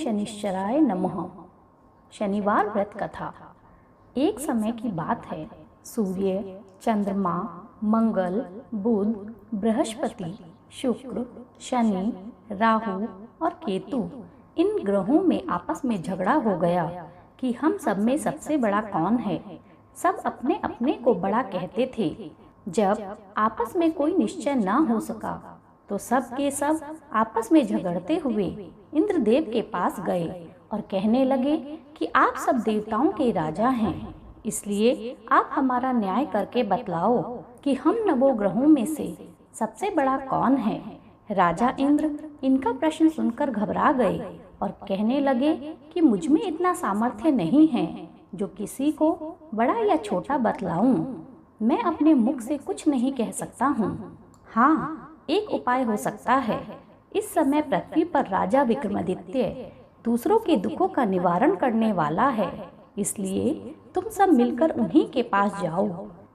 शनिश्चराय नमः। शनिवार व्रत कथा। एक समय की बात है। सूर्य, चंद्रमा, मंगल, बुध, बृहस्पति, शुक्र, शनि, राहु और केतु इन ग्रहों में आपस में झगड़ा हो गया कि हम सब में सबसे बड़ा कौन है। सब अपने अपने को बड़ा कहते थे। जब आपस में कोई निश्चय ना हो सका तो सब के सब आपस में झगड़ते हुए इंद्रदेव के पास गए और कहने लगे कि आप सब देवताओं के राजा हैं, इसलिए आप हमारा न्याय करके बतलाओ कि हम नवों ग्रहों में से सबसे बड़ा कौन है। राजा इंद्र इनका प्रश्न सुनकर घबरा गए और कहने लगे कि मुझ में इतना सामर्थ्य नहीं है जो किसी को बड़ा या छोटा बतलाऊं। मैं अपने मुख से कुछ नहीं कह सकता हूँ। हाँ, एक उपाय हो सकता है। इस समय पृथ्वी पर राजा विक्रमादित्य दूसरों के दुखों का निवारण करने वाला है, इसलिए तुम सब मिलकर उन्हीं के पास जाओ,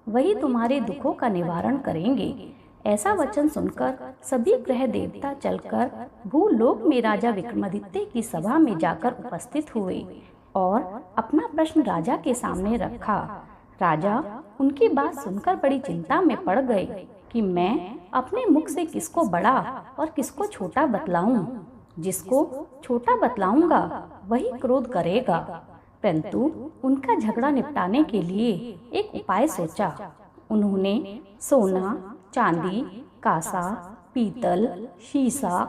वही तुम्हारे दुखों का निवारण करेंगे। ऐसा वचन सुनकर सभी ग्रह देवता चलकर भूलोक में राजा विक्रमादित्य की सभा में जाकर उपस्थित हुए और अपना प्रश्न राजा के सामने रखा। राजा उनकी बात सुनकर बड़ी चिंता में पड़ गए कि मैं अपने मुख से किसको बड़ा और किसको छोटा बतलाऊं। जिसको छोटा बतलाऊंगा वही क्रोध करेगा। परंतु उनका झगड़ा निपटाने के लिए एक उपाय सोचा। उन्होंने सोना, चांदी, कांसा, पीतल, शीशा,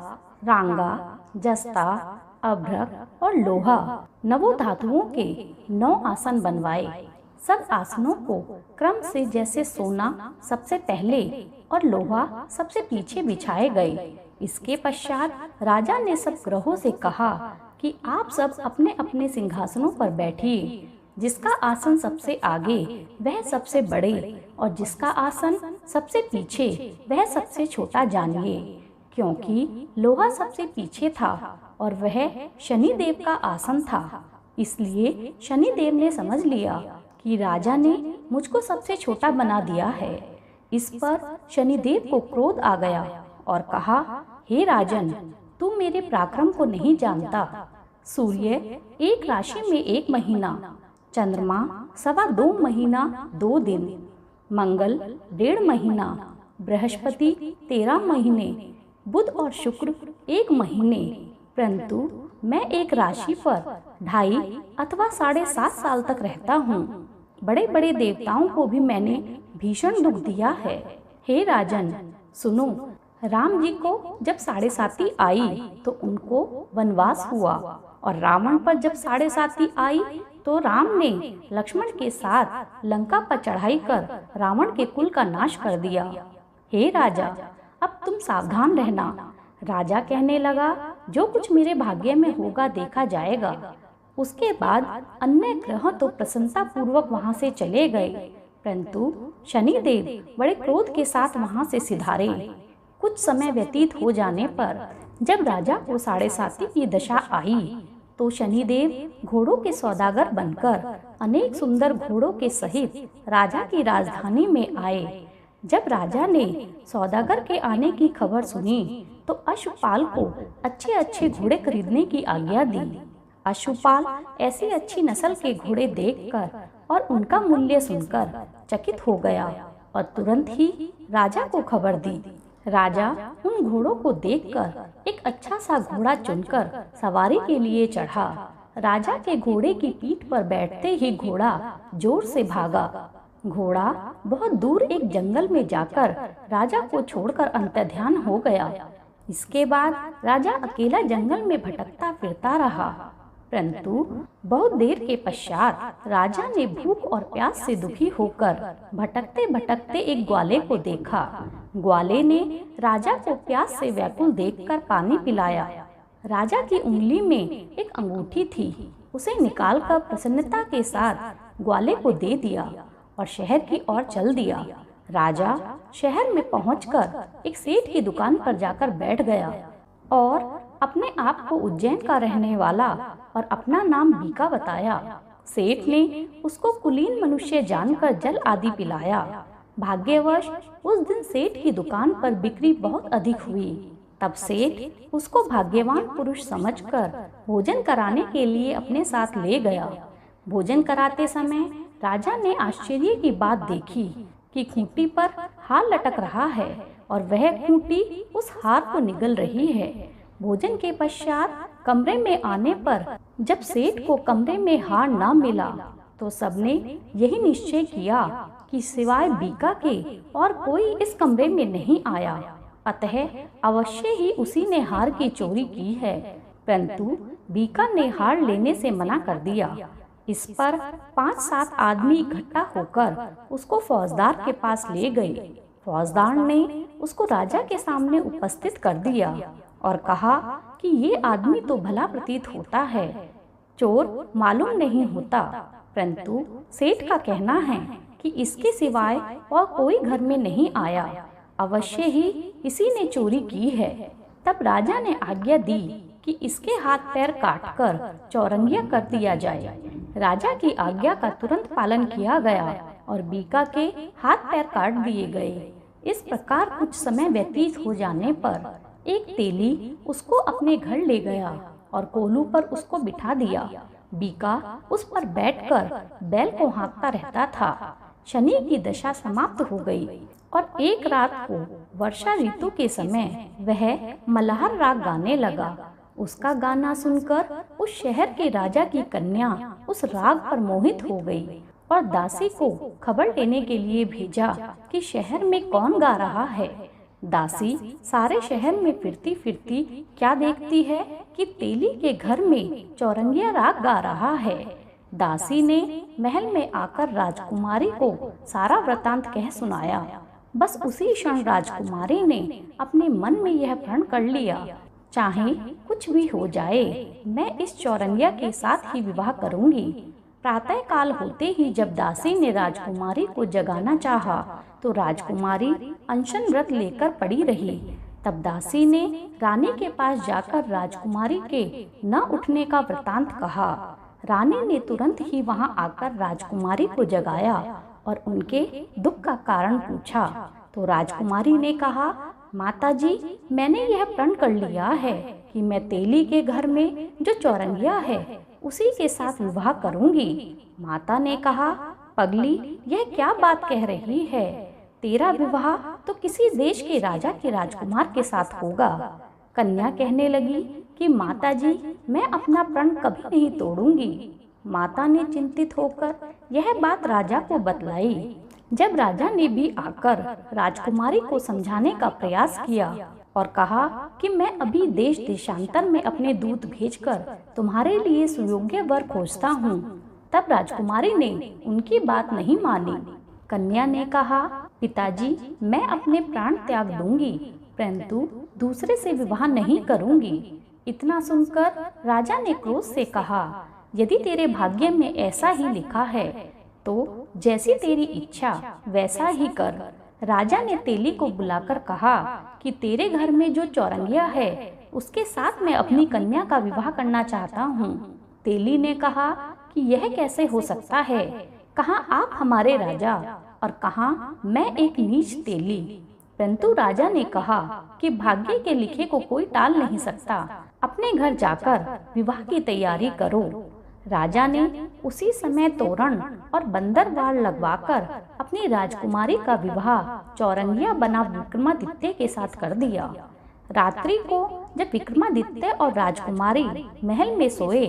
रांगा, जस्ता, अभ्रक और लोहा नवों धातुओं के 9 आसन बनवाए। सब आसनों को क्रम से जैसे सोना सबसे पहले और लोहा सबसे पीछे बिछाए गए। इसके पश्चात राजा ने सब ग्रहों से कहा कि आप सब अपने अपने सिंहासनों पर बैठिए। जिसका आसन सबसे आगे वह सबसे बड़े और जिसका आसन सबसे पीछे वह सबसे छोटा जानिए। क्योंकि लोहा सबसे पीछे था और वह शनिदेव का आसन था, इसलिए शनिदेव ने समझ लिया कि राजा ने मुझको सबसे छोटा बना दिया है। इस पर शनिदेव को क्रोध आ गया और कहा, हे राजन, तू मेरे पराक्रम को नहीं जानता। सूर्य एक राशि में 1 महीना, चंद्रमा 2.25 महीना 2 दिन, मंगल 1.5 महीना, बृहस्पति 13 महीने, बुध और शुक्र 1 महीने। परंतु मैं एक राशि पर 2.5 अथवा 7.5 साल तक रहता हूँ। बड़े बड़े देवताओं को भी मैंने भीषण दुख दिया है। हे राजन, सुनो, राम जी को जब 7.5 आई तो उनको वनवास हुआ और रावण पर जब 7.5 आई तो राम ने लक्ष्मण के साथ लंका पर चढ़ाई कर रावण के कुल का नाश कर दिया। हे राजा, अब तुम सावधान रहना। राजा कहने लगा, जो कुछ मेरे भाग्य में होगा देखा जाएगा। उसके बाद अन्य ग्रह तो प्रसन्नता पूर्वक वहां से चले गए, परंतु शनिदेव बड़े क्रोध के साथ वहां से सिधारे। कुछ समय व्यतीत हो जाने पर जब राजा को 7.5 की दशा आई तो शनिदेव घोड़ों के सौदागर बनकर अनेक सुंदर घोड़ों के सहित राजा की राजधानी में आए। जब राजा ने सौदागर के आने की खबर सुनी तो अश्वपाल को अच्छे अच्छे घोड़े खरीदने की आज्ञा दी। अश्वपाल ऐसी अच्छी नस्ल के घोड़े देखकर और उनका मूल्य सुनकर चकित हो गया और तुरंत ही राजा को खबर दी। राजा उन घोड़ों को देखकर एक अच्छा सा घोड़ा चुनकर सवारी के लिए चढ़ा। राजा के घोड़े की पीठ पर बैठते ही घोड़ा जोर से भागा। घोड़ा बहुत दूर एक जंगल में जाकर राजा को छोड़कर अंतर्ध्यान हो गया। इसके बाद राजा अकेला जंगल में भटकता फिरता रहा। परंतु बहुत देर के पश्चात राजा ने भूख और प्यास से दुखी होकर भटकते भटकते एक ग्वाले को देखा। ग्वाले ने राजा को प्यास से व्याकुल देखकर पानी पिलाया। राजा की उंगली में एक अंगूठी थी, उसे निकालकर प्रसन्नता के साथ ग्वाले को दे दिया और शहर की ओर चल दिया। राजा शहर में पहुंचकर एक सेठ की दुकान पर जाकर बैठ गया और अपने आप को उज्जैन का रहने वाला और अपना नाम बीका बताया। सेठ ने उसको कुलीन मनुष्य जानकर जल आदि पिलाया। भाग्यवश उस दिन सेठ की दुकान पर बिक्री बहुत अधिक हुई। तब सेठ उसको भाग्यवान पुरुष समझकर भोजन कराने के लिए अपने साथ ले गया। भोजन कराते समय राजा ने आश्चर्य की बात देखी कि खूंटी पर हार लटक रहा है और वह खूंटी उस हार को निगल रही है। भोजन के पश्चात कमरे में आने पर जब सेठ को कमरे में हार न मिला तो सबने यही निश्चय किया कि सिवाय बीका के और कोई इस कमरे में नहीं आया, अतः अवश्य ही उसी ने हार की चोरी की है। परंतु बीका ने हार लेने से मना कर दिया। इस पर 5-7 आदमी इकट्ठा होकर उसको फौजदार के पास ले गए। फौजदार ने उसको राजा के सामने उपस्थित कर दिया और कहा कि ये आदमी तो भला प्रतीत होता है, चोर मालूम नहीं होता, परंतु सेठ का कहना है कि इसके सिवाय और कोई घर में नहीं आया, अवश्य ही इसी ने चोरी की है। तब राजा ने आज्ञा दी कि इसके हाथ पैर काटकर चौरंगिया कर दिया जाए। राजा की आज्ञा का तुरंत पालन किया गया और बीका के हाथ पैर काट दिए गए। इस प्रकार कुछ समय व्यतीत हो जाने पर एक तेली उसको अपने घर ले गया और कोलू पर उसको बिठा दिया। बीका उस पर बैठकर बैल को हाँकता रहता था। शनि की दशा समाप्त हो गई और एक रात को वर्षा ऋतु के समय वह मल्हार राग गाने लगा। उसका गाना सुनकर उस शहर के राजा की कन्या उस राग पर मोहित हो गई और दासी को खबर देने के लिए भेजा कि शहर में कौन गा रहा है। दासी सारे शहर में फिरती फिरती क्या देखती है कि तेली के घर में चौरंगिया राग गा रहा है। दासी ने महल में आकर राजकुमारी को सारा वृतांत कह सुनाया। बस उसी क्षण राजकुमारी ने अपने मन में यह प्रण कर लिया, चाहे कुछ भी हो जाए, मैं इस चौरंगिया के साथ ही विवाह करूंगी। प्रातः काल होते ही जब दासी ने राजकुमारी को जगाना चाहा तो राजकुमारी अनशन व्रत लेकर पड़ी रही। तब दासी ने रानी के पास जाकर राजकुमारी के न उठने का वृतांत कहा। रानी ने तुरंत ही वहां आकर राजकुमारी को जगाया और उनके दुख का कारण पूछा। तो राजकुमारी ने कहा, माताजी, मैंने यह प्रण कर लिया है कि मैं तेली के घर में जो चौरंगिया है उसी के साथ विवाह करूंगी। माता ने कहा, पगली, यह क्या बात कह रही है? तेरा विवाह तो किसी देश के राजा के राजकुमार के साथ होगा। कन्या कहने लगी कि माताजी, मैं अपना प्रण कभी नहीं तोड़ूंगी। माता ने चिंतित होकर यह बात राजा को बतलाई। जब राजा ने भी आकर राजकुमारी को समझाने का प्रयास किया और कहा कि मैं अभी देश देशांतर में अपने दूत भेजकर तुम्हारे लिए सुयोग्य वर खोजता हूँ, तब राजकुमारी ने उनकी बात नहीं मानी। कन्या ने कहा, पिताजी, मैं अपने प्राण त्याग दूंगी, परंतु दूसरे से विवाह नहीं करूंगी। इतना सुनकर राजा ने क्रोध से कहा, यदि तेरे भाग्य में ऐसा ही लिखा है तो जैसी तेरी इच्छा वैसा ही कर। राजा ने तेली को बुलाकर कहा कि तेरे घर में जो चौरंगिया है उसके साथ मैं अपनी कन्या का विवाह करना चाहता हूँ। तेली ने कहा कि यह कैसे हो सकता है? कहाँ आप हमारे राजा और कहाँ मैं एक नीच तेली। परंतु राजा ने कहा कि भाग्य के लिखे को कोई टाल नहीं सकता, अपने घर जाकर विवाह की तैयारी करो। राजा ने उसी समय तोरण और बंदरवाड़ लगवाकर अपनी राजकुमारी का विवाह चौरंगिया बना विक्रमादित्य के साथ कर दिया। रात्रि को जब विक्रमादित्य और राजकुमारी महल में सोए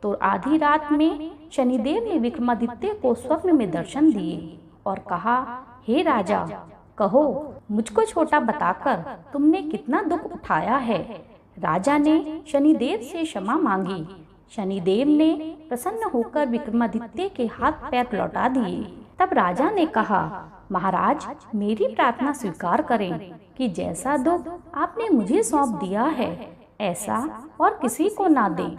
तो आधी रात में शनिदेव ने विक्रमादित्य को स्वप्न में दर्शन दिए और कहा, हे राजा, कहो मुझको छोटा बताकर तुमने कितना दुख उठाया है। राजा ने शनिदेव से क्षमा मांगी। शनिदेव ने प्रसन्न होकर विक्रमादित्य के हाथ पैर लौटा दिए। तब राजा ने कहा, महाराज, मेरी प्रार्थना स्वीकार करें कि जैसा दुख आपने मुझे सौंप दिया है ऐसा और किसी को ना दें।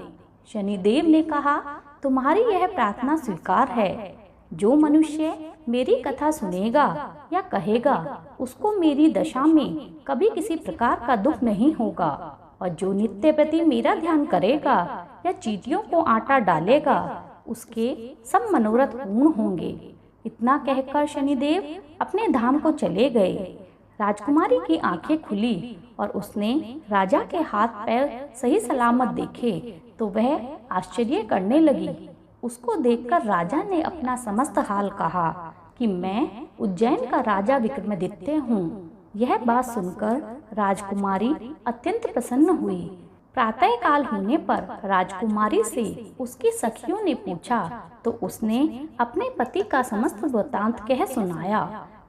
शनिदेव ने कहा, तुम्हारी यह प्रार्थना स्वीकार है। जो मनुष्य मेरी कथा सुनेगा या कहेगा उसको मेरी दशा में कभी किसी प्रकार का दुख नहीं होगा, और जो नित्य प्रति मेरा ध्यान करेगा या चींटियों को आटा डालेगा उसके सब मनोरथ पूर्ण होंगे। इतना कहकर शनिदेव अपने धाम को चले गए। राजकुमारी की आंखें खुली और उसने राजा के हाथ पैर सही सलामत देखे तो वह आश्चर्य करने लगी। उसको देखकर राजा ने अपना समस्त हाल कहा कि मैं उज्जैन का राजा विक्रमादित्य हूँ। यह बात सुनकर राजकुमारी अत्यंत प्रसन्न हुई। प्रातः काल होने पर राजकुमारी से उसकी सखियों ने पूछा तो उसने अपने पति का समस्त वृत्तांत कह सुनाया।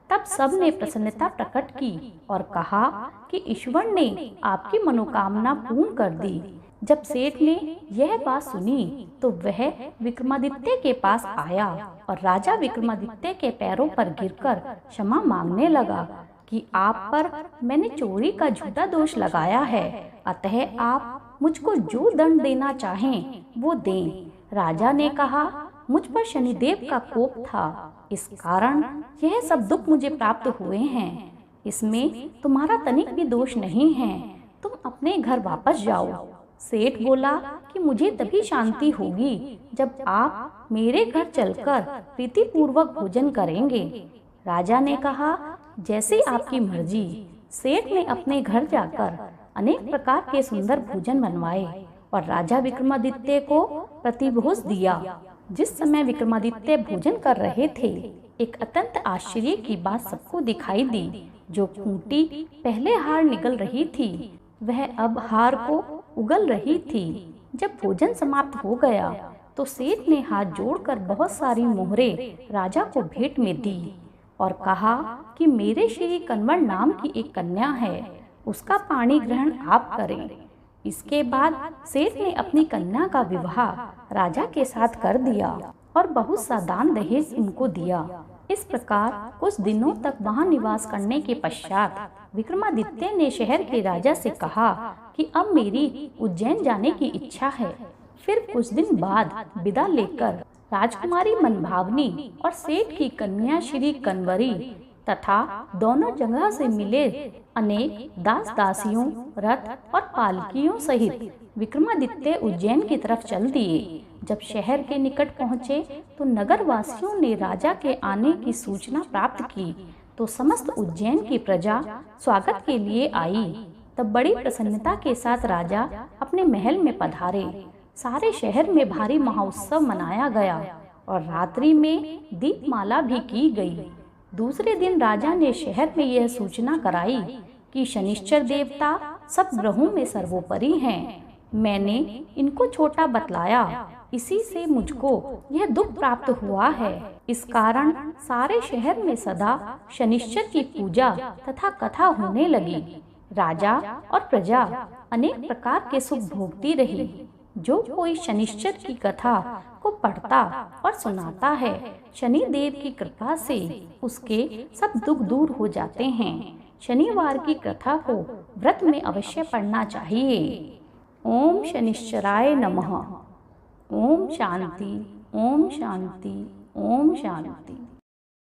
तब सब ने प्रसन्नता प्रकट की और कहा कि ईश्वर ने आपकी मनोकामना पूर्ण कर दी। जब सेठ ने यह बात सुनी तो वह विक्रमादित्य के पास आया और राजा विक्रमादित्य के पैरों पर गिरकर क्षमा मांगने लगा कि आप पर मैंने चोरी का झूठा दोष लगाया है, अतः आप मुझको जो दंड देना चाहें वो दें। राजा ने कहा, मुझ पर शनिदेव का कोप था, इस कारण यह सब दुख मुझे प्राप्त हुए हैं। इसमें तुम्हारा तनिक भी दोष नहीं है, तुम अपने घर वापस जाओ। सेठ बोला कि मुझे तभी शांति होगी जब आप मेरे घर चलकर प्रीतिपूर्वक भोजन करेंगे। राजा ने कहा, जैसे आपकी मर्जी। सेठ ने अपने घर जाकर अनेक प्रकार के सुंदर भोजन बनवाए और राजा विक्रमादित्य को प्रतिभोज दिया। जिस समय विक्रमादित्य भोजन कर रहे थे, एक अत्यंत आश्चर्य की बात सबको दिखाई दी। जो खूंटी पहले हार निगल रही थी, वह अब हार को उगल रही थी। जब भोजन समाप्त हो गया तो सेठ ने हाथ जोड़कर बहुत सारी मोहरें राजा को भेंट में दी और कहा कि मेरे श्री कंवर नाम की एक कन्या है, उसका पाणी ग्रहण आप करें। इसके बाद सेठ ने अपनी कन्या का विवाह राजा के साथ कर दिया और बहुत सा दान दहेज उनको दिया। इस प्रकार कुछ दिनों तक वहां निवास करने के पश्चात विक्रमादित्य ने शहर के राजा से कहा कि अब मेरी उज्जैन जाने की इच्छा है। फिर कुछ दिन बाद विदा लेकर राजकुमारी मनभावनी और सेठ की कन्या श्री कनवरी तथा दोनों जगह से मिले अनेक दास दासियों, रथ और पालकियों सहित विक्रमादित्य उज्जैन की तरफ चल दिए। जब शहर के निकट पहुँचे तो नगर वासियों ने राजा के आने की सूचना प्राप्त की तो समस्त उज्जैन की प्रजा स्वागत के लिए आई। तब बड़ी प्रसन्नता के साथ राजा अपने महल में पधारे। सारे शहर में भारी महोत्सव मनाया गया और रात्रि में दीपमाला भी की गई। दूसरे दिन राजा ने शहर में यह सूचना कराई कि शनिश्चर देवता सब ग्रहों में सर्वोपरि हैं। मैंने इनको छोटा बतलाया, इसी से मुझको यह दुख प्राप्त हुआ है। इस कारण सारे शहर में सदा शनिश्चर की पूजा तथा कथा होने लगी। राजा और प्रजा अनेक प्रकार के सुख भोगती रही। जो कोई शनिश्चर की कथा को पढ़ता और सुनाता है, शनि देव की कृपा से उसके सब दुख दूर हो जाते हैं। शनिवार की कथा को व्रत में अवश्य पढ़ना चाहिए। ओम शनिश्चराय नमः। ओम शांति, ओम शांति, ओम शांति।